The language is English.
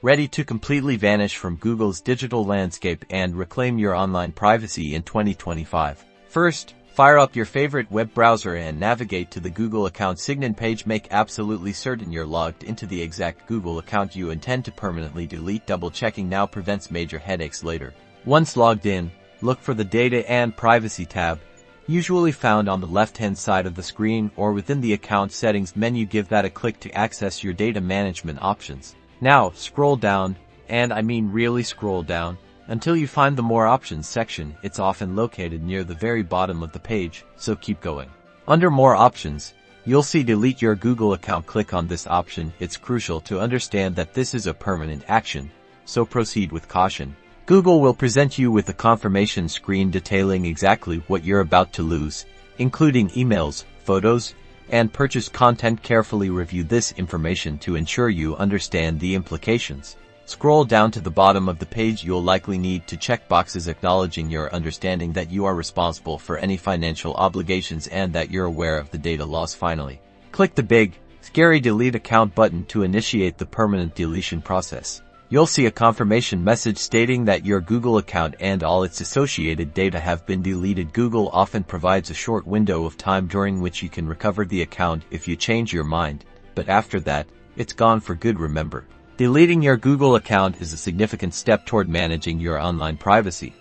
ready to completely vanish from Google's digital landscape and reclaim your online privacy in 2025. First, fire up your favorite web browser and navigate to the Google account sign-in page. Make absolutely certain you're logged into the exact Google account you intend to permanently delete. Double-checking now prevents major headaches later. Once logged in, look for the Data and Privacy tab, usually found on the left-hand side of the screen or within the Account Settings menu. Give that a click to access your data management options. Now, scroll down, and I mean really scroll down, until you find the More Options section. It's often located near the very bottom of the page, so keep going. Under More Options, you'll see Delete Your Google Account. Click on this option. It's crucial to understand that this is a permanent action, so proceed with caution. Google will present you with a confirmation screen detailing exactly what you're about to lose, including emails, photos, and purchased content. Carefully review this information to ensure you understand the implications. Scroll down to the bottom of the page. You'll likely need to check boxes acknowledging your understanding that you are responsible for any financial obligations and that you're aware of the data loss. Finally, click the big, scary Delete Account button to initiate the permanent deletion process. You'll see a confirmation message stating that your Google account and all its associated data have been deleted. Google often provides a short window of time during which you can recover the account if you change your mind, but after that, it's gone for good. Remember, deleting your Google account is a significant step toward managing your online privacy.